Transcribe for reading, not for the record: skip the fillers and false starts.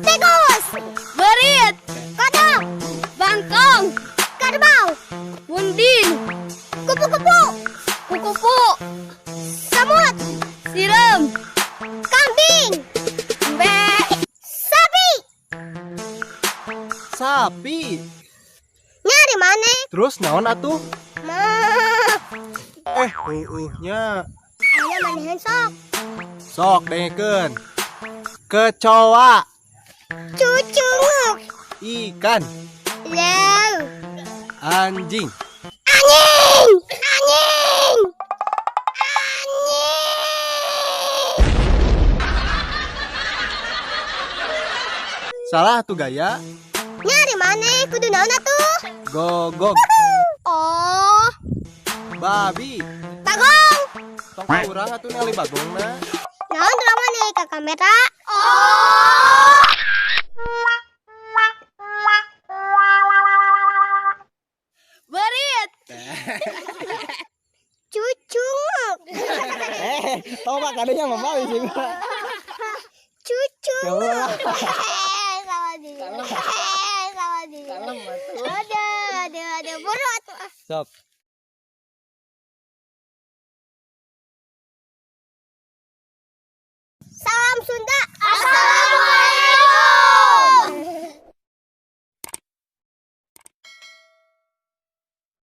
tikus, berit, kodok, bangkong, kerbau, undin, kupu-kupu, kupu-kupu, semut, siram, kambing, sapi. Sapi. Nyari mana? Terus naon atuh? Mah, Nya. ada manehan sok. Sok dengekeun. Kecoa, Cucunguk, ikan, lew, anjing. anjing, anjing, anjing. Salah tuh gaya. Nyari mana? Kudu naon atuh? Gogog, Oh, babi. bagong. Tong urang atuh ningali bagongna. Naon drama nih ke kamera? Oh. Berit. Cucung. Tau mah kadenya mama sih. Cucung. Coba. Salah diri. Salah diri. Ada, buru atuh. Sok.